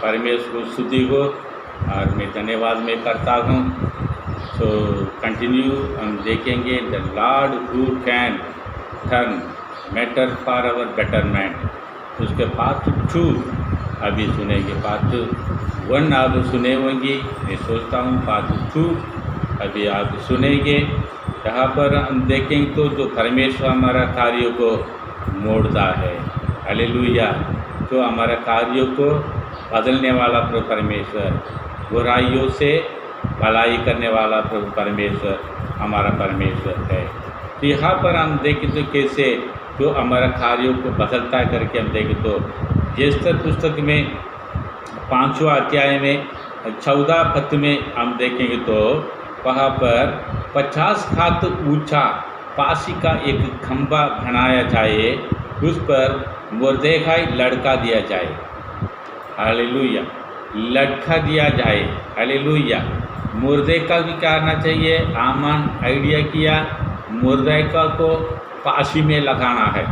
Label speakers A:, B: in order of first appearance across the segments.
A: परमेश्वर को स्तुति हो और मैं धन्यवाद मैं करता हूँ। सो कंटिन्यू हम देखेंगे the lord who can turn matter for our betterment. उसके पार्ट 2 अभी सुनेंगे। पार्ट 1 आप सुने होंगे, मैं सोचता हूँ पार्ट 2 अभी आप सुनेंगे। यहाँ पर हम देखेंगे तो जो परमेश्वर हमारा कार्यों को मोड़ता है, हालेलुया। जो हमारा कार्यों को बदलने वाला प्रभु परमेश्वर, बुराइयों से भलाई करने वाला प्रभु परमेश्वर हमारा परमेश्वर है। तो यहाँ पर हम देखें तो कैसे जो हमारा कार्यों को बदलता है करके हम देखें तो एस्तर पुस्तक में 5वां अध्याय में 14 पद में हम देखेंगे तो वहाँ पर 50 हाथ ऊंचा पासी का एक खंभा बनाया जाए, उस पर मोर्देखाई लड़का दिया जाए, हालेलुया। लड़का दिया जाए, हालेलुया। मोर्देखा भी करना चाहिए। आमान आइडिया किया मोर्देखा को फांसी में लगाना है,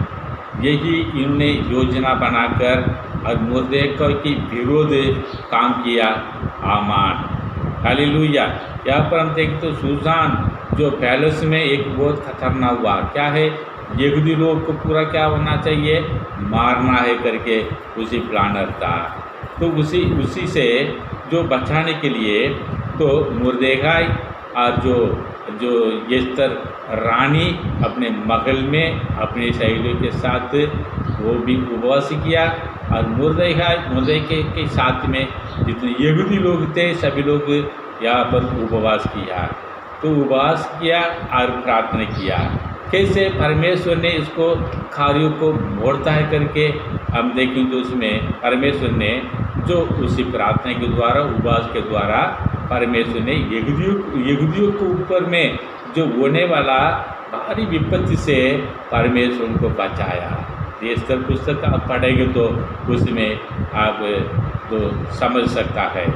A: यही इन्होंने योजना बनाकर और मोर्देखा के विरोध काम किया आमान, हालेलुया। यहाँ पर हम देखते तो सुजान जो पैलेस में एक बहुत खतरनाक हुआ क्या है, यहूदी लोग को पूरा क्या होना चाहिए, मारना है करके उसी प्लानर था। तो उसी से जो बचाने के लिए तो मोर्देखाई और जो एस्तर रानी अपने महल में अपने सहेलियों के साथ वो भी उपवास किया, और मोर्देखाई के साथ में जितने यहूदी लोग थे सभी लोग यहाँ पर उपवास किया। तो उपवास किया और प्रार्थना किया कैसे परमेश्वर ने इसको कार्यों को मोड़ता है करके हम देखें तो उसमें परमेश्वर ने जो उसी प्रार्थना के द्वारा उपवास के द्वारा परमेश्वर ने यहूदियों के ऊपर में जो होने वाला भारी विपत्ति से परमेश्वर उनको बचाया। एस्तर पुस्तक आप पढ़ेंगे तो उसमें आप तो समझ सकता है।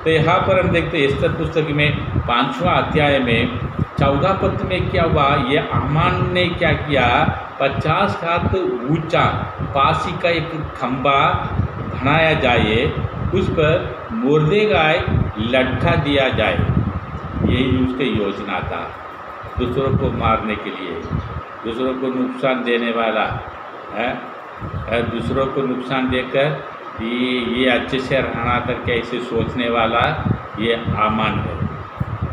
A: तो यहाँ पर हम देखते हैं एस्तर पुस्तक में 5वां अध्याय में 14 पद में क्या हुआ, ये आमान ने क्या किया, 50 हाथ ऊंचा पासी का एक खंभा बनाया जाए, उस पर मोर्देखाई लड़का दिया जाए। यही उसकी योजना था, दूसरों को मारने के लिए, दूसरों को नुकसान देने वाला है, दूसरों को नुकसान देकर ये अच्छे से रहना करके ऐसे सोचने वाला ये आमान है,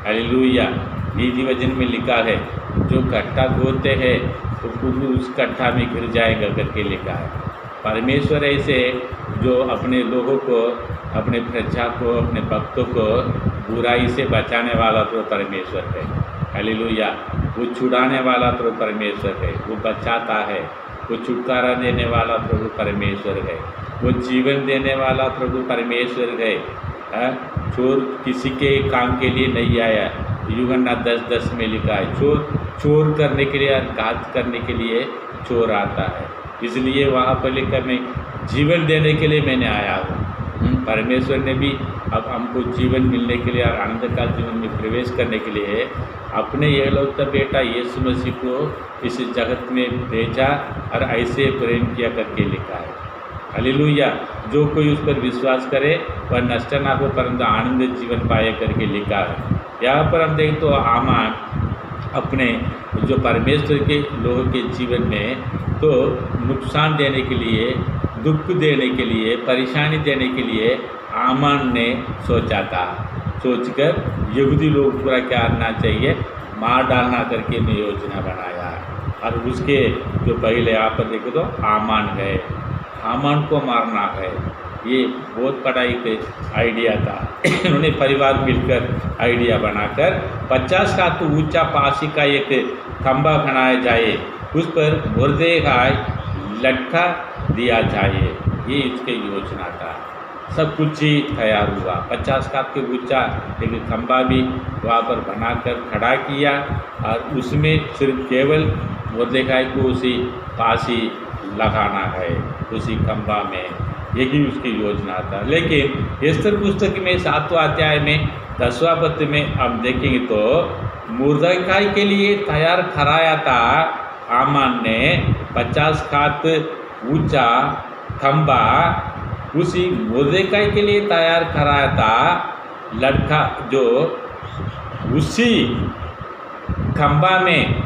A: हालेलुया। नीति वचन में लिखा है जो गड्ढा खोदते हैं तो खुद उस गड्ढा में गिर जाएगा करके लिखा है। परमेश्वर ऐसे जो अपने लोगों को, अपने प्रजा को, अपने भक्तों को बुराई से बचाने वाला तो परमेश्वर है, हालेलुया। वो छुड़ाने वाला तो परमेश्वर है, वो बचाता है, वो छुटकारा देने वाला प्रभु परमेश्वर है, वो जीवन देने वाला प्रभु परमेश्वर है। चोर किसी के काम के लिए नहीं आया, यूहन्ना 10:10 में लिखा है चोर करने के लिए, घात करने के लिए चोर आता है, इसलिए वहाँ पर लिखा मैं जीवन देने के लिए मैंने आया हूँ। परमेश्वर ने भी अब हमको जीवन मिलने के लिए और आनंद का जीवन में प्रवेश करने के लिए अपने एकलौता बेटा यीशु मसीह को इस जगत में भेजा और ऐसे प्रेम किया करके लिखा है, हालेलुया। जो कोई उस पर विश्वास करे वह नष्ट ना हो परंतु आनंद जीवन पाए करके लिखा है। यहाँ पर हम देखें तो आमान अपने जो परमेश्वर के लोगों के जीवन में तो नुकसान देने के लिए, दुख देने के लिए, परेशानी देने के लिए आमान ने सोचा था, सोचकर यहूदी लोग पूरा क्या करना चाहिए, मार डालना करके ने योजना बनाया। और उसके जो पहले आप देखो तो आमान है, आमान को मारना है, ये बहुत बड़ा एक आइडिया था। उन्होंने परिवार मिलकर आइडिया बनाकर 50 हाथ ऊंचा पासी का एक खंभा बनाया जाए, उस पर मोर्देखाई लड़का दिया जाए, ये इसकी योजना था। सब कुछ ही तैयार हुआ। 50 हाथ के ऊंचा एक खंभा भी वहाँ पर बनाकर खड़ा किया और उसमें सिर्फ केवल मोर्देखाई को उसी पासी लगाना है, उसी खंभा में, यही उसकी योजना था। लेकिन एस्तर पुस्तक में 7वां अध्याय में 10वां पद में हम देखेंगे तो मोर्देखाई के लिए तैयार कराया था आमान ने 50 हाथ ऊंचा खंभा उसी मुर्देकाई के लिए तैयार कराया था लड़का, जो उसी खंबा में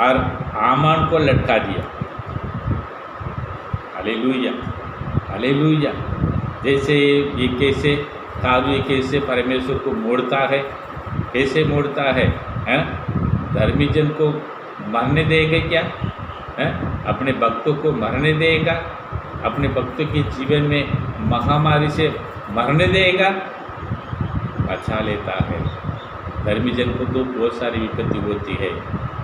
A: और आमान को लटका दिया। Hallelujah, hallelujah. जैसे ये कैसे काबू कैसे परमेश्वर को मोड़ता है, कैसे मोड़ता है, धर्मी जन को मरने देगा क्या है? अपने भक्तों को मरने देगा? अपने भक्तों के जीवन में महामारी से मरने देगा? बचा लेता है। धर्मी जन को तो बहुत सारी विपत्ति होती है,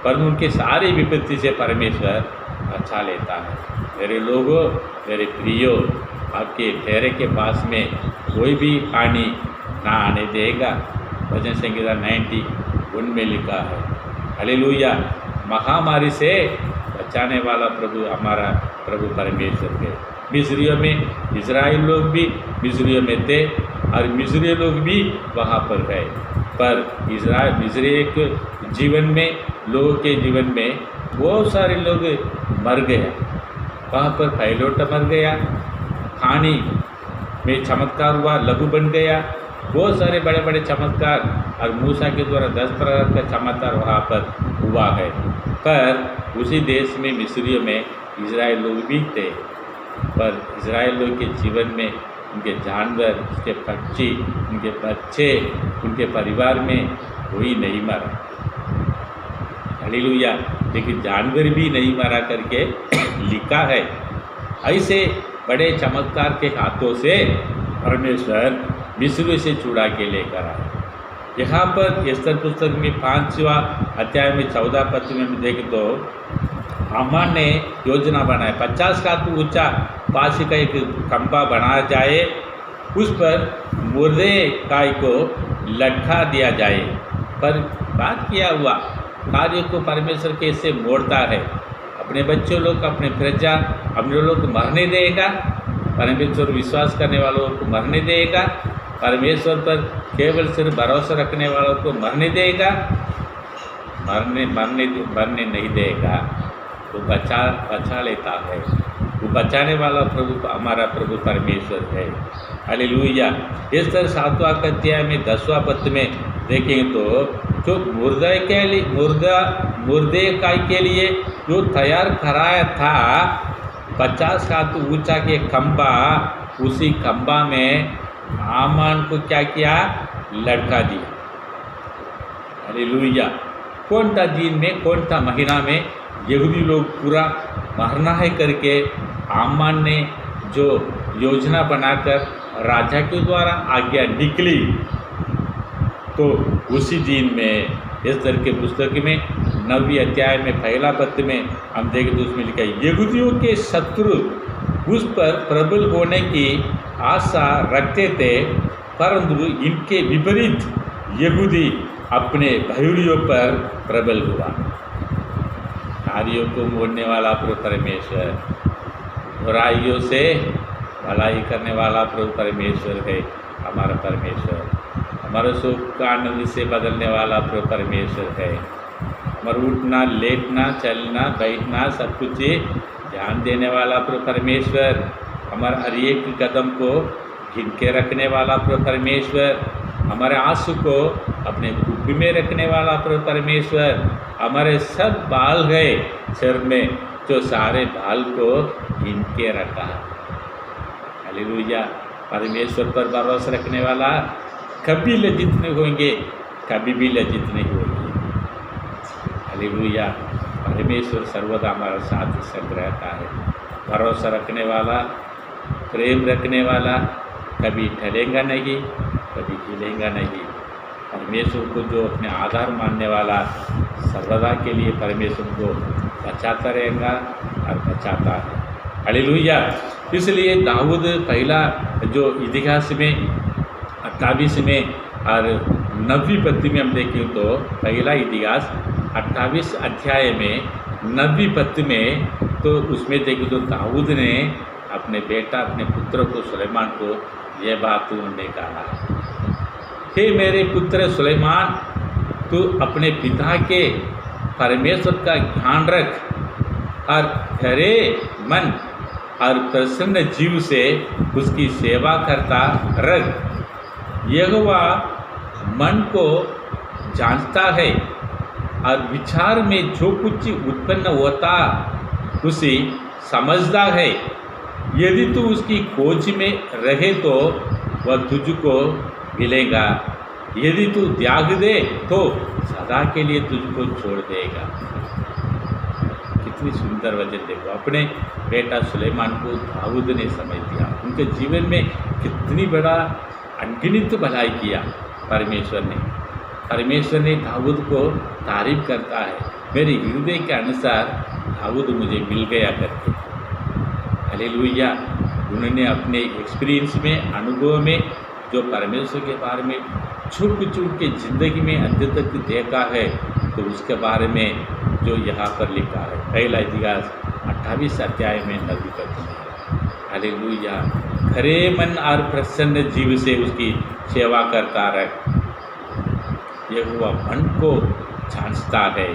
A: पर उनके सारी विपत्ति से परमेश्वर बचा लेता है। मेरे लोगों, मेरे प्रियो, आपके ठहरे के पास में कोई भी हानि ना आने देगा। भजन संहिता 90 उनमें लिखा है। हालेलुया। महामारी से बचाने वाला प्रभु हमारा प्रभु परमेश्वर है। मिस्रियों में इजराइल लोग भी मिस्रियों में थे और मिस्री लोग भी वहाँ पर गए, पर मिस्री के जीवन में, लोगों के जीवन में बहुत सारे लोग मर गए। वहाँ पर फैलोटा मर गया, खानी में चमत्कार हुआ, लघु बन गया। बहुत सारे बड़े बड़े चमत्कार और मूसा के द्वारा 10 प्रकार का चमत्कार वहाँ पर हुआ है। पर उसी देश में मिस्रियों में इजराइल लोग भी थे, पर इजराइल लोग के जीवन में उनके जानवर, उसके पक्षी, उनके बच्चे, उनके परिवार में कोई नहीं मरा। हालेलुया। लेकिन जानवर भी नहीं मरा करके लिखा है। ऐसे बड़े चमत्कार के हाथों से परमेश्वर मिस्र से छुड़ा के लेकर आए। यहाँ पर एस्तर पुस्तक में 5वां अध्याय में 14 पद में देखें तो हामान ने योजना बनाया, 50 का तो ऊंचा पासी का एक खंबा बनाया जाए, उस पर मुर्देकाई को लटका दिया जाए। पर बात किया हुआ कार्य को परमेश्वर कैसे मोड़ता है। अपने बच्चों लोग, अपने प्रजा, अपने लोग को मरने देगा। परमेश्वर विश्वास करने वालों को मरने देगा। परमेश्वर पर केवल सिर्फ भरोसा रखने वालों को मरने देगा। मरने नहीं देगा। वो बचा लेता है। वो बचाने वाला प्रभु हमारा प्रभु परमेश्वर है। हालेलुया। इस तरह 7वां अध्याय में 10वां पद में देखें तो जो मुर्देकाई के लिए जो तैयार कराया था 50 हाथ ऊंचा के खंबा, उसी खंबा में हामान को क्या किया? लटका दिया। हालेलुया। कौन सा दिन में, कौन सा महीना में यहूदी लोग पूरा मरना है करके हामान ने जो योजना बनाकर राजा के द्वारा आज्ञा निकली, तो उसी दिन में एस्तर के पुस्तक में 9वें अध्याय में 1 पद में हम देखें तो उसमें लिखा है, यहूदियों के शत्रु उस पर प्रबल होने की आशा रखते थे, परंतु इनके विपरीत यहूदी अपने भयूरियों पर प्रबल हुआ। नारियों को मोड़ने वाला प्रभु परमेश्वर, बुराइयों से भलाई करने वाला प्रभु परमेश्वर है हमारा परमेश्वर। हमारे सुख का आनंद से बदलने वाला प्रभु परमेश्वर है। हमारा उठना, लेटना, चलना, बैठना सब कुछ ध्यान देने वाला प्रभु परमेश्वर। हमारे हर एक कदम को गिन के रखने वाला प्रभु परमेश्वर। हमारे आंसू को अपने कुप्पी में रखने वाला प्रभु परमेश्वर। हमारे सब बाल गए सिर में, जो सारे बाल को गिन के रखा। हालेलुया। परमेश्वर पर भरोसा रखने वाला कभी लज्जित नहीं होंगे, कभी भी लज्जित नहीं होंगे। हालेलुया। परमेश्वर सर्वदा हमारे साथ संग रहता है। भरोसा रखने वाला, प्रेम रखने वाला कभी टलेगा नहीं, कभी हिलेगा नहीं। परमेश्वर को जो अपने आधार मानने वाला सर्वदा के लिए परमेश्वर को बचाता रहेगा और बचाता है। हालेलुया। इसलिए दाऊद पहला जो इतिहास में 28 में और 9वीं पद में हम देखें तो पहला इतिहास 28 अध्याय में 9वीं पद में, तो उसमें देखें तो दाऊद ने अपने बेटा, अपने पुत्र को सुलेमान को यह बात उन्होंने कहा, हे मेरे पुत्र सुलेमान, तू अपने पिता के परमेश्वर का ध्यान रख और खरे मन और प्रसन्न जीव से उसकी सेवा करता रह। यहोवा मन को जांचता है और विचार में जो कुछ उत्पन्न होता उसे समझता है। यदि तू उसकी खोज में रहे तो वह तुझको मिलेगा, यदि तू त्याग दे तो सदा के लिए तुझको छोड़ देगा। कितनी सुंदर वचन देखो। अपने बेटा सुलेमान को दाऊद ने समझ दिया। उनके जीवन में कितनी बड़ा अनगिनत भलाई किया परमेश्वर ने। परमेश्वर ने दाऊद को तारीफ करता है, मेरे हृदय के अनुसार दाऊद मुझे मिल गया करके। हालेलुया। उन्होंने अपने एक्सपीरियंस में, अनुभव में जो परमेश्वर के बारे में छुप छुप के ज़िंदगी में अंत तक देखा है, तो उसके बारे में जो यहाँ पर लिखा है पहला इतिहास 28 अध्याय में 9 पद में। हालेलुया। खरे मन और प्रसन्न जीव से उसकी सेवा करता रह। यहोवा मन को जांचता है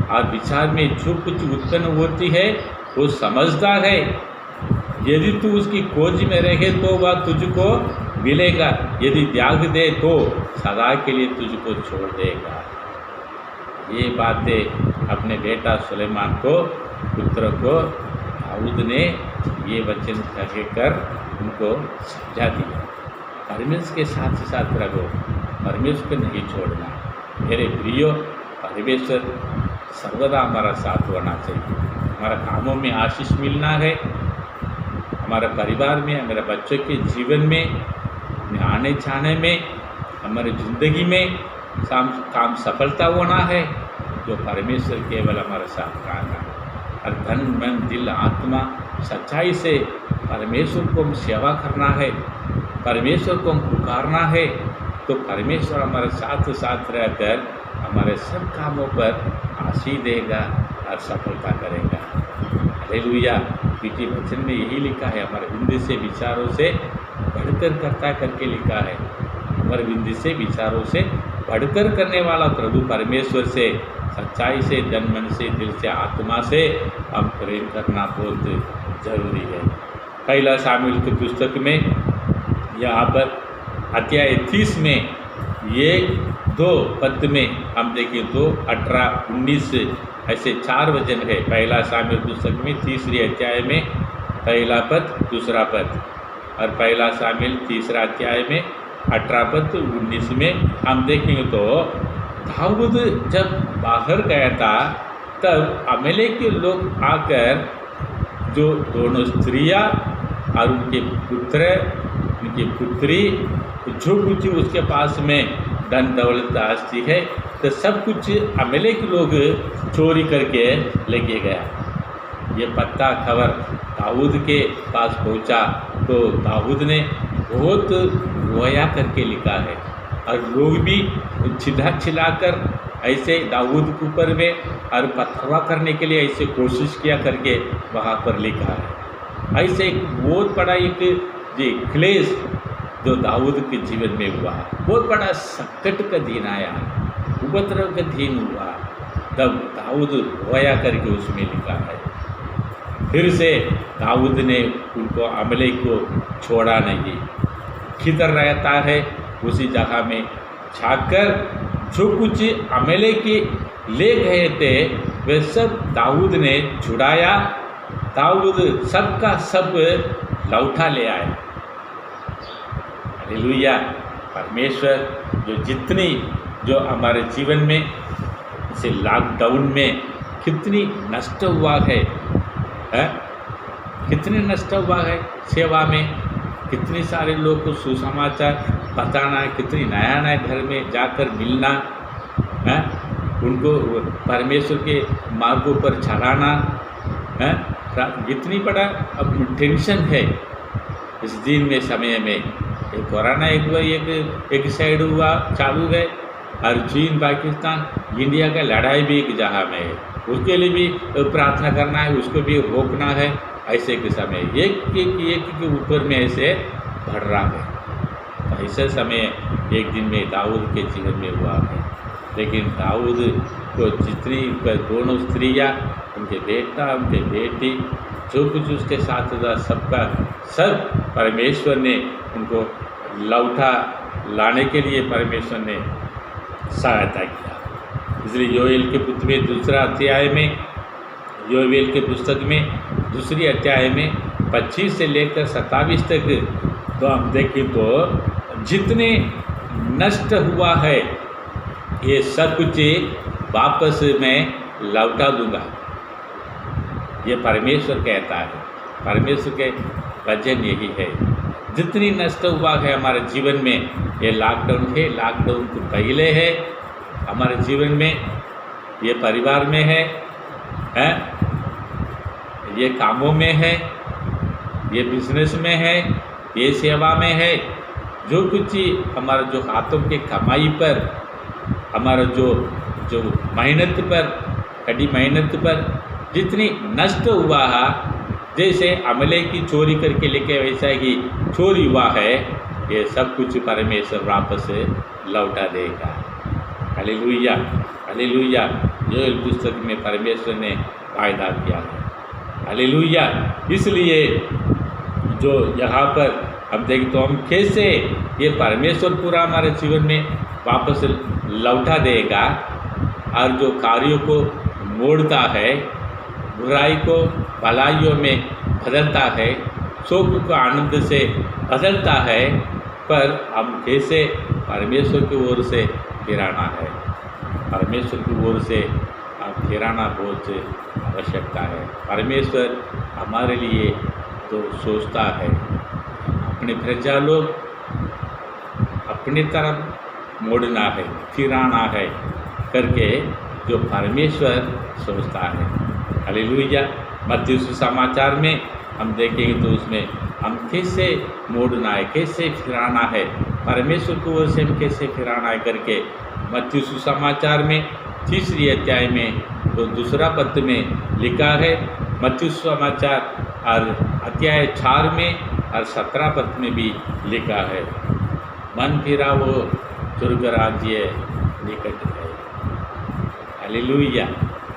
A: और विचार में जो कुछ उत्पन्न होती है वो समझता है। यदि तू उसकी खोज में रहे तो वह तुझको मिलेगा, यदि त्याग दे तो सदा के लिए तुझको छोड़ देगा। ये बातें अपने बेटा सुलेमान को, पुत्र को दाऊद ने ये वचन कहकर उनको समझा दिया। परमेश्वर के साथ रहो, परमेश्वर को नहीं छोड़ना। मेरे प्रियो, परमेश्वर सर्वदा हमारा साथ होना चाहिए। हमारा कामों में आशीष मिलना है, हमारे परिवार में, हमारे बच्चों के जीवन में, आने जाने में, हमारी ज़िंदगी में काम सफलता होना है। जो परमेश्वर केवल हमारे साथ रहना और धन मन दिल आत्मा सच्चाई से परमेश्वर को हम सेवा करना है, परमेश्वर को हम पुकारना है, तो परमेश्वर हमारे साथ रहकर हमारे सब कामों पर आशीष देगा और सफलता करेगा। हालेलुया। पीटी वचन में यही लिखा है, हमारे विंध्य से विचारों से बढ़कर करता करके लिखा है। हमारे विंध्य से विचारों से बढ़कर करने वाला प्रभु परमेश्वर से सच्चाई से, धन मन से, दिल से, आत्मा से हम प्रेम करना बहुत जरूरी है। पहला शामिल की पुस्तक में यहाँ पर अध्याय 30 में 1-2 पद में हम देखें तो 18-19 ऐसे 4 वचन है। पहला शामिल पुस्तक में 3 अध्याय में पहला पद, दूसरा पद, और पहला शामिल 3 अध्याय में 18 पद 19 में हम देखेंगे तो दाऊद जब बाहर गया था तब अमेलेक के लोग आकर जो दोनों स्त्रियां और उनके पुत्र, उनकी पुत्री, जो कुछ उसके पास में धन दौलत आस्ती है, तो सब कुछ अमेलेक लोग चोरी करके लेके गया। ये पत्ता खबर दाऊद के पास पहुंचा तो दाऊद ने बहुत रोया करके लिखा है, और लोग भी चिल्लाकर ऐसे दाऊद के ऊपर में और पथरवा करने के लिए ऐसे कोशिश किया करके वहाँ पर लिखा है। ऐसे एक बहुत बड़ा एक जी क्लेश जो दाऊद के जीवन में हुआ, बहुत बड़ा संकट का दिन आया, उपद्रव का दिन हुआ, तब दाऊद रोया करके उसमें लिखा है। फिर से दाऊद ने उनको अमेलेक को छोड़ा नहीं, किधर रहता है उसी जगह में जाकर जो कुछ अमेलेक ले गए थे वे सब दाऊद ने छुड़ाया। दाऊद सबका सब लौटा ले आया। हालेलुया। परमेश्वर जो हमारे जीवन में इसे लॉकडाउन में कितनी नष्ट हुआ है, कितने नष्ट हुआ है सेवा में, कितने सारे लोग को सुसमाचार बताना, कितनी नया घर में जाकर मिलना, उनको परमेश्वर के मार्गों पर चलाना, कितनी बड़ा अब टेंशन है इस दिन में समय में। एक कोरोना एक साइड हुआ चालू है, और चीन, पाकिस्तान, इंडिया का लड़ाई भी एक जगह में है, उसके लिए भी प्रार्थना करना है, उसको भी रोकना है। ऐसे के समय एक के ऊपर में ऐसे बढ़ रहा है। ऐसे समय एक दिन में दाऊद के जीवन में हुआ है। लेकिन दाऊद को जितनी दोनों स्त्रियाँ, उनके बेटा, उनके बेटी, जो कुछ उसके साथ था सबका सब परमेश्वर ने उनको लौटा लाने के लिए परमेश्वर ने सहायता किया। इसलिए योएल के पुस्तक में दूसरा अध्याय में, योएल के पुस्तक में दूसरी अध्याय में 25 से लेकर 27 तक तो हम देखें तो जितने नष्ट हुआ है ये सब कुछ वापस मैं लौटा दूंगा, ये परमेश्वर कहता है। परमेश्वर के वचन यही है। जितनी नष्ट हुआ है हमारे जीवन में, ये लॉकडाउन है, लॉकडाउन तो पहले है हमारे जीवन में, ये परिवार में है, ये कामों में है, ये बिजनेस में है, ये सेवा में है, जो कुछ हमारा जो हाथों के कमाई पर, हमारा जो मेहनत पर, कड़ी मेहनत पर जितनी नष्ट हुआ है, जैसे अमले की चोरी करके लेके वैसा ही चोरी हुआ है, ये सब कुछ परमेश्वर वापस लौटा देगा। Hallelujah, hallelujah. योएल पुस्तक में परमेश्वर ने वायदा किया है। हालेलुया। इसलिए जो यहाँ पर हम देखें तो हम कैसे ये परमेश्वर पूरा हमारे जीवन में वापस लौटा देगा, और जो कार्यों को मोड़ता है, बुराई को भलाइयों में बदलता है, शोक को आनंद से बदलता है, पर हम कैसे परमेश्वर की ओर से फिराना है। परमेश्वर की ओर से फिराना बहुत आवश्यकता है। परमेश्वर हमारे लिए तो सोचता है अपने प्रजा लोग अपनी तरफ मोड़ना है, फिराना है करके जो परमेश्वर सोचता है। हालेलुया। मत्ती सुसमाचार में हम देखेंगे तो उसमें हम कैसे मोड़ना है, कैसे फिराना है, परमेश्वर की ओर से हम कैसे फिराना है करके मत्ती सुसमाचार में 3 अध्याय में तो 2 पद में लिखा है। मत्ती सुसमाचार और अध्याय 4 में और 17 पद में भी लिखा है, मन फिरावो स्वर्ग राज्य निकट है। Hallelujah,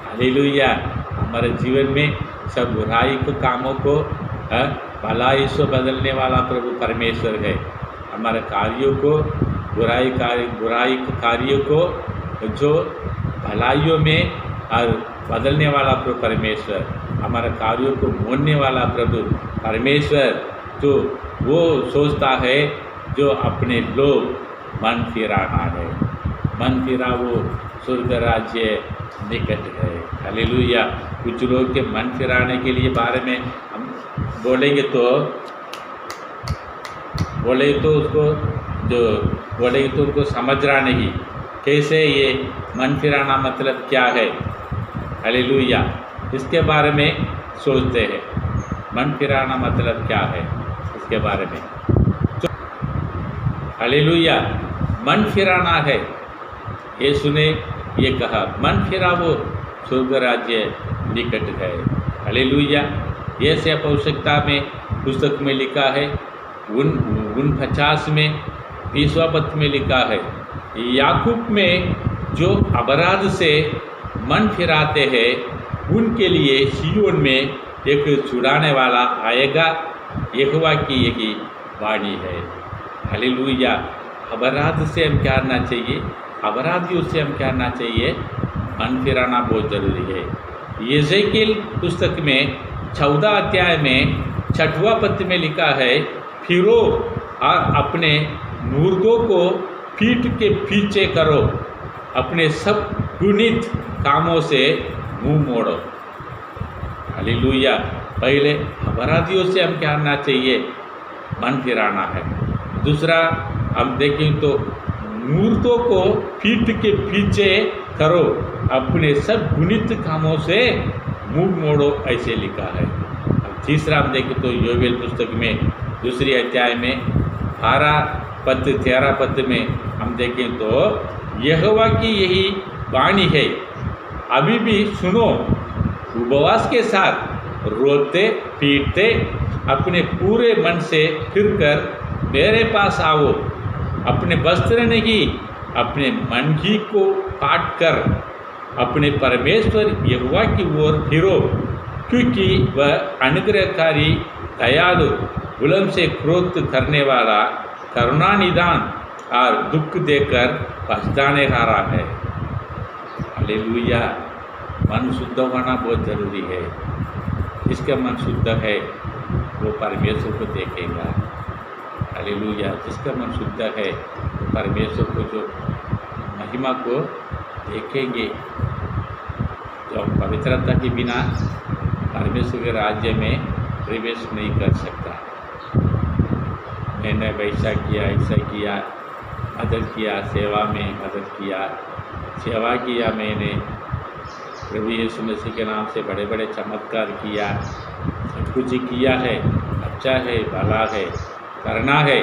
A: hallelujah. हमारे जीवन में सब बुराई के कामों को भलाई से बदलने वाला प्रभु परमेश्वर है। हमारे कार्यों को बुराई के कार्यों को जो भलाइयों में और बदलने वाला प्रभु परमेश्वर, हमारे कार्यों को मोड़ने वाला प्रभु परमेश्वर, जो वो सोचता है जो अपने लोग मन फिराना है, मन फिरा वो स्वर्ग राज्य निकट है। हालेलुया। कुछ लोग के मन फिराने के लिए बारे में हम बोलेंगे तो उनको समझना नहीं, कैसे ये मन फिराना मतलब क्या है। हालेलुया। इसके बारे में सोचते हैं, मन फिराना मतलब क्या है इसके बारे में। हालेलुया। मन फिराना है, यीशु ने ये कहा, मन फिरावो स्वर्ग राज्य निकट है। हालेलुया। ये से आवश्यकता में पुस्तक में लिखा है 49 में 20वां पद में लिखा है, याकूब में जो अपराध से मन फिराते हैं उनके लिए सिय्योन में एक छुड़ाने वाला आएगा, यहोवा की यही वाणी है। हालेलुया। अपराध से हम क्या करना चाहिए, अपराधियों से हम क्या करना चाहिए, मन फिराना बहुत ज़रूरी है। यहेज़केल पुस्तक में 14 अध्याय में 6वां पद में लिखा है, फिरो और अपने मुर्दों को पीठ के पीछे करो, अपने सब घृणित कामों से मुंह मोड़ो। हालेलुया। पहले अपराधियों से हम क्या करना चाहिए, मन फिराना है। दूसरा हम देखें तो मूर्तों को पीठ के पीछे करो, अपने सब घृणित कामों से मुंह मोड़ो, ऐसे लिखा है। अब तीसरा हम देखें तो योवेल पुस्तक में 2 अध्याय में 13 पद में हम देखें तो यहोवा की यही वाणी है, अभी भी सुनो, उपवास के साथ रोते पीटते अपने पूरे मन से फिरकर मेरे पास आओ, अपने वस्त्र नहीं अपने मन ही को काट कर अपने परमेश्वर यहोवा की ओर फिरो, क्योंकि वह अनुग्रहकारी, दयालु, विलंब से क्रोध करने वाला, करुणा निदान और दुख देकर पछताने हारा है। हालेलुया। मन शुद्ध होना बहुत जरूरी है। जिसका मन शुद्ध है वो परमेश्वर को देखेगा। हालेलुया। जिसका मन शुद्ध है वो परमेश्वर को जो महिमा को देखेंगे। जो पवित्रता के बिना परमेश्वर के राज्य में प्रवेश नहीं कर सकता। मैंने वैसा किया, ऐसा किया, मदद किया, सेवा में मदद किया, सेवा किया, मैंने प्रभु यीशु मसीह के नाम से बड़े बड़े चमत्कार किया, सब कुछ किया है, अच्छा है, भला है, करना है,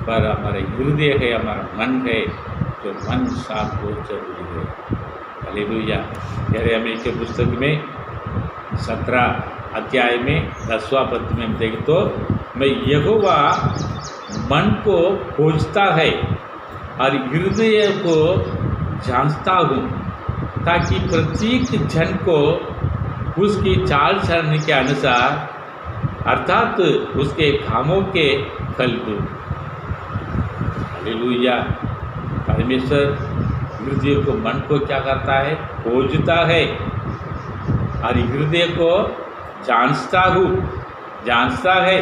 A: पर हमारा हृदय है, हमारा मन है, जो मन साफ बहुत जरूरी है। हालेलुया। यिर्मयाह के पुस्तक में 17 अध्याय में 10वां पद में हम देखें तो, मैं यहोवा मन को खोजता है और हृदय को जांचता हूँ, ताकि प्रत्येक जन को उसकी चाल चलन के अनुसार अर्थात उसके कामों के फल दूँ। हालेलुया। परमेश्वर हृदय को, मन को क्या करता है? खोजता है और हृदय को जांचता है।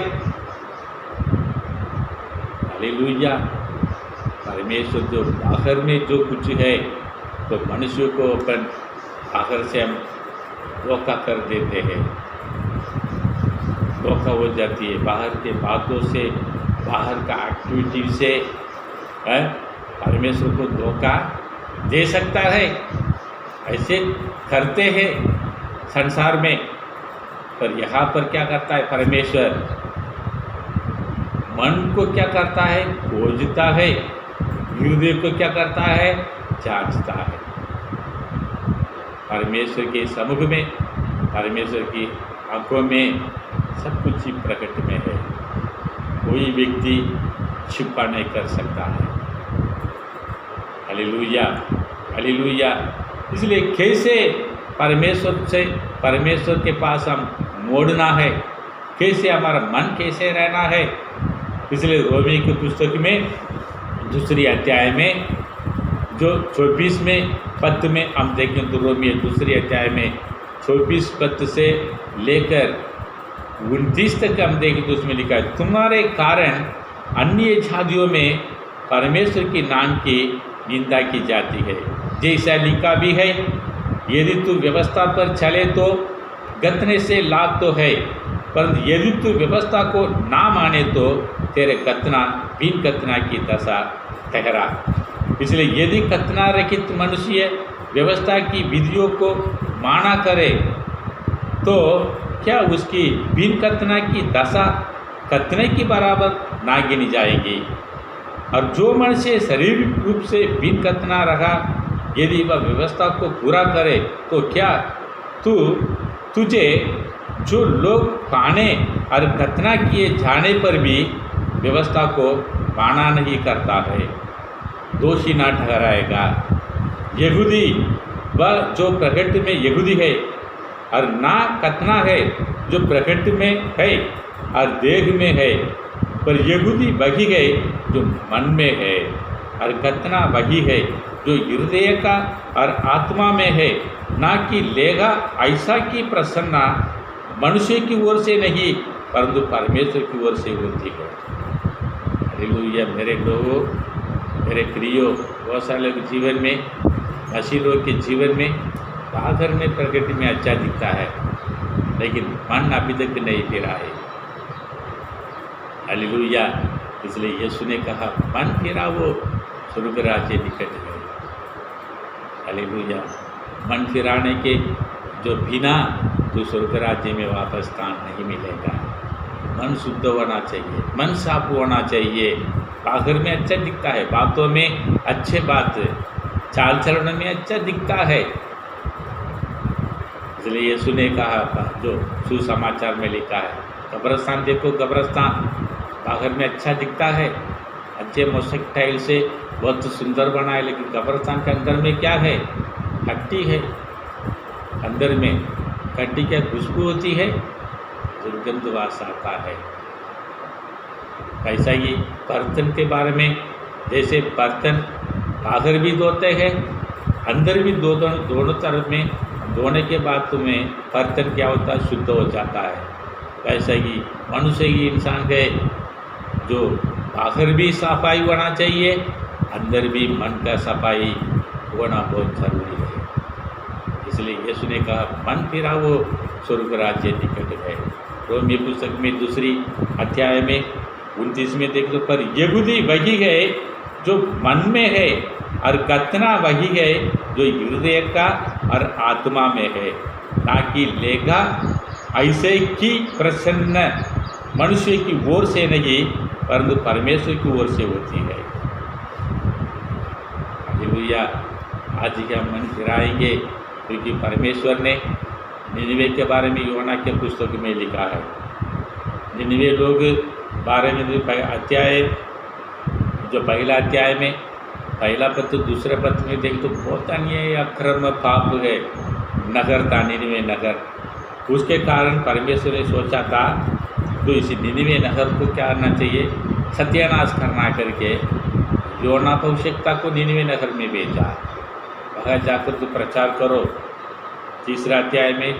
A: हालेलुया। परमेश्वर जो बाहर में जो कुछ है तो मनुष्य को अपन बाहर से हम धोखा कर देते हैं, धोखा हो जाती है बाहर के बातों से, बाहर का एक्टिविटी से परमेश्वर को धोखा दे सकता है। ऐसे करते हैं संसार में, पर यहाँ पर क्या करता है परमेश्वर? मन को क्या करता है? खोजता है। हृदय को क्या करता है? जांचता है। परमेश्वर के समुख में, परमेश्वर की आंखों में सब कुछ ही प्रकट में है। कोई व्यक्ति छिपा नहीं कर सकता है। Hallelujah, hallelujah. इसलिए कैसे परमेश्वर के पास हम मोड़ना है, कैसे हमारा मन कैसे रहना है? इसलिए रोमी की पुस्तक में 2 अध्याय में जो 24वें पद में हम देखें तो, रोमी 2 अध्याय में 24 पद से लेकर 29 तक हम देखें तो उसमें लिखा है, तुम्हारे कारण अन्य जातियों में परमेश्वर के नाम की निंदा की जाती है। जैसा लिखा भी है, यदि तू व्यवस्था पर चले तो गतने से लाभ तो है, परंतु यदि तू व्यवस्था को ना माने तो तेरे कतना बिन कतना की दशा ठहरा। इसलिए यदि कतना रहित मनुष्य व्यवस्था की विधियों को माना करे तो क्या उसकी बिन कतना की दशा कतने की बराबर ना गिनी जाएगी? और जो मनुष्य शारीरिक रूप से बिन कतना रहा, यदि वह व्यवस्था को पूरा करे तो क्या तुझे जो लोग पाने और कतना किए जाने पर भी व्यवस्था को माना नहीं करता है, दोषी ना ठहराएगा। यहूदी वह जो प्रकट में यहूदी है और ना कतना है जो प्रकट में है और देह में है, पर यहूदी वही है जो मन में है और कतना वही है जो हृदय का और आत्मा में है, ना कि लेगा ऐसा की प्रसन्ना मनुष्य की ओर से नहीं परंतु परमेश्वर की ओर से होती है। हालेलुया। मेरे लोगों, मेरे प्रियो, बहुत सारे लोग जीवन में, मसीह लोग के जीवन में बाहर में प्रकृति में अच्छा दिखता है, लेकिन मन अभी तक नहीं फिरा है। हालेलुया। इसलिए यीशु ने कहा, मन फिरा वो स्वर्ग राज्य निकट है। हालेलुया। मन फिराने के जो बिना तो स्वर्ग राज्य में वापस स्थान नहीं मिलेगा। मन शुद्ध होना चाहिए, मन साफ होना चाहिए। बाहर में अच्छा दिखता है, बातों में अच्छे बात, चाल चलन में अच्छा दिखता है। इसलिए यीशु ने कहा, जो सुसमाचार में लिखा है, कब्रस्तान देखो, कब्रस्तान बाहर में अच्छा दिखता है, अच्छे मोशक टाइल से बहुत सुंदर बना है, लेकिन कब्रस्तान के अंदर में क्या है? हट्टी है। अंदर में कड्डी क्या खुशबू होती है, दुर्गंधवास आता है। ऐसा ही बर्तन के बारे में, जैसे बर्तन बाहर भी धोते हैं, अंदर भी दोनों तरफ में धोने के बाद तुम्हें बर्तन क्या होता है, शुद्ध हो जाता है। वैसा ही मनुष्य ही इंसान है, जो बाहर भी सफाई होना चाहिए, अंदर भी मन का सफाई होना बहुत जरूरी है। इसलिए यीशु ने कहा मन फिरा वो स्वर्ग राज्य निकट है। रोमी पुस्तक में 2 अध्याय में 29 में देख लो, पर यहूदी वही है जो मन में है, और गतना वही है जो हृदय का और आत्मा में है, ना कि लेगा ऐसे की प्रसन्न मनुष्य की ओर से नहीं, परंतु परमेश्वर की ओर से होती है। हालेलुया। आज ही हम मन फिराएंगे, क्योंकि परमेश्वर ने निनिवे के बारे में योना के पुस्तक में लिखा है। निनिवे लोग बारे में अध्याय, जो पहला अध्याय में पहला पद, दूसरे पद में देख तो बहुत अन्याय अक्रम पाप है नगर था निनिवे नगर। उसके कारण परमेश्वर ने सोचा था तो इस निनिवे नगर को क्या करना चाहिए, सत्यानाश करना करके योना भविष्यवक्ता को निनिवे नगर में भेजा। वहाँ जाकर तो प्रचार करो। तीसरा अध्याय में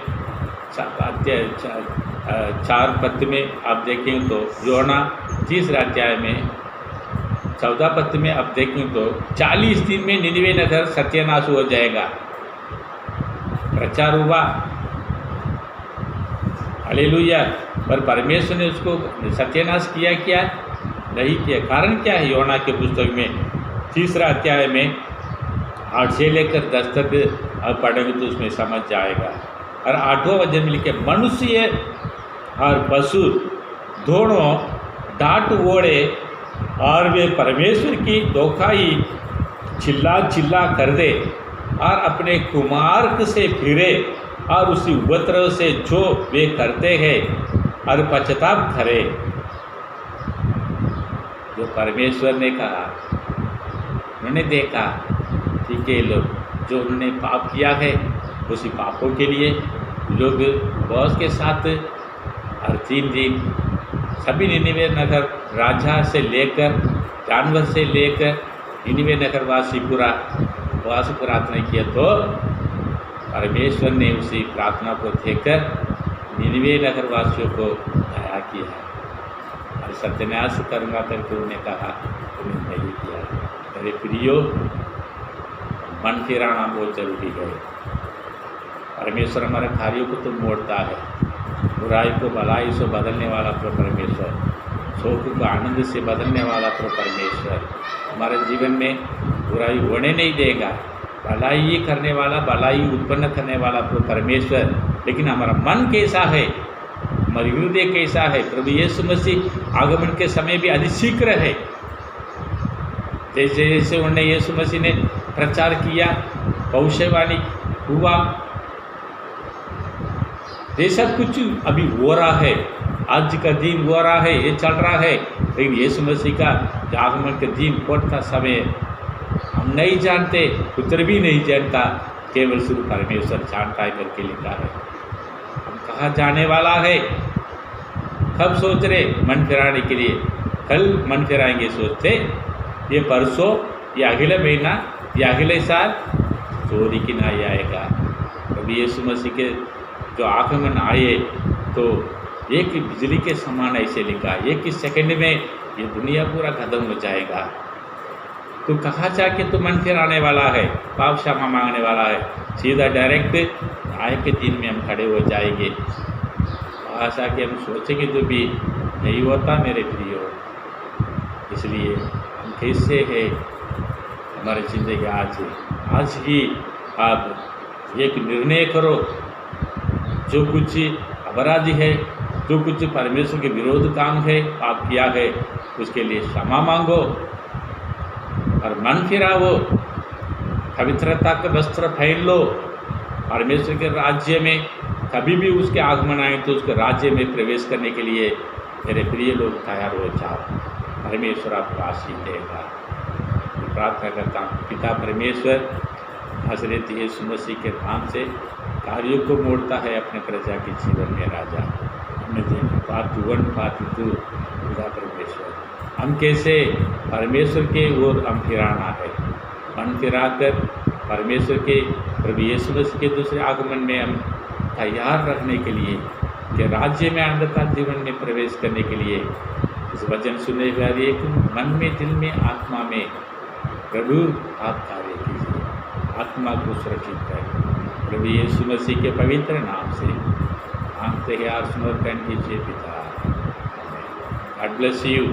A: 4 पद में आप देखें तो योना, तीसरा अध्याय में 14 पद में आप देखें तो 40 दिन में निनिवे नगर सत्यानाश हो जाएगा। प्रचार हुआ, हालेलुया। पर परमेश्वर ने उसको सत्यानाश किया क्या, नहीं किया। कारण क्या है, योना के पुस्तक में 3 अध्याय में 8 से लेकर 10 तक अब पढ़ेंगे तो उसमें समझ जाएगा। और 8वां वचन में लिखे, मनुष्य और पशु दोनों डांट ओढ़े और वे परमेश्वर की दोखाई चिल्ला चिल्ला कर दे और अपने कुमार्ग से फिरे और उसी उपद्रव से जो वे करते हैं और पश्चाताप करे। जो परमेश्वर ने कहा, उन्होंने देखा ठीक है, लोग जो उन्होंने पाप किया है उसी पापों के लिए लोग बॉस के साथ हर 3 दिन सभी निनिवे नगर, राजा से लेकर जानवर से लेकर निनिवे नगर वासी पूरा उपवास प्रार्थना किया, तो परमेश्वर ने उसी प्रार्थना को देखकर निनिवे नगर वासियों को दया किया और सत्यानाश करूँगा करके उन्होंने कहा, उन्होंने नहीं किया। मेरे प्रियो, मन फिराना बहुत जरूरी है। परमेश्वर हमारे कार्यों को तो मोड़ता है, बुराई को भलाई से बदलने वाला तो परमेश्वर, शोक को आनंद से बदलने वाला तो परमेश्वर हमारे जीवन में बुराई होने नहीं देगा। भलाई करने वाला, भलाई उत्पन्न करने वाला तो परमेश्वर। लेकिन हमारा मन कैसा है, हमारी हृदय कैसा है, प्रभु यीशु मसीह आगमन के समय भी अधिशीघ्र है। जैसे जैसे उन्होंने यीशु मसीह ने प्रचार किया, भविष्यवाणी हुआ, ये सब कुछ अभी हो रहा है, आज का दिन हो रहा है, ये चल रहा है। लेकिन यीशु मसीह का आगमन का दिन कौन सा समय हम नहीं जानते, पुत्र भी नहीं जानता, केवल सिर्फ परमेश्वर जानता है करके लिखा है। हम कहाँ जाने वाला है, कब सोच रहे मन फिराने के लिए, कल मन फिराएंगे सोचते, ये परसों, ये अगले महीना, ये अगले साल, चोरी की नहीं आएगा। कभी यीशु मसीह के जो आगमन आए तो एक बिजली के समान ऐसे लिखा, एक ही सेकंड में ये दुनिया पूरा खत्म हो जाएगा। तो कहाँ जाके तो मन फिराने वाला है, पाप क्षमा मांगने वाला है, सीधा डायरेक्ट न्याय के दिन में हम खड़े हो जाएंगे। आशा कि हम सोचेंगे तो भी नहीं होता मेरे प्रियो। इसलिए हम कैसे है हमारी ज़िंदगी आज ही आप एक निर्णय करो, जो कुछ अपराधी है, जो कुछ परमेश्वर के विरोध काम है, पाप किया है, उसके लिए क्षमा मांगो और मन फिराओ, पवित्रता का वस्त्र पहन लो। परमेश्वर के राज्य में कभी भी उसके आगमन आए तो उसके राज्य में प्रवेश करने के लिए मेरे प्रिय लोग तैयार हो जाओ। परमेश्वर आपको आशीष देगा। प्रार्थना करता हूँ, पिता परमेश्वर, हज़रत यीशु मसीह के नाम से कार्यों को मोड़ता है अपने प्रजा के जीवन में राजा। हमने देखा पार्ट 1 पार्ट 2 खुदा परमेश्वर हम कैसे परमेश्वर के ओर हम फिराना है, मन फिराकर परमेश्वर के प्रभु यीशु मसीह के दूसरे आगमन में हम तैयार रखने के लिए कि राज्य में अंधकार जीवन में प्रवेश करने के लिए इस वचन सुनने के बाद एक मन में, दिल में, आत्मा में प्रभु आप कार्य कीजिए, आत्मा को सुरक्षित करें प्रभु यीशु मसीह के पवित्र नाम से मांगते हैं और समर्पण कीजिए पिता। God bless you.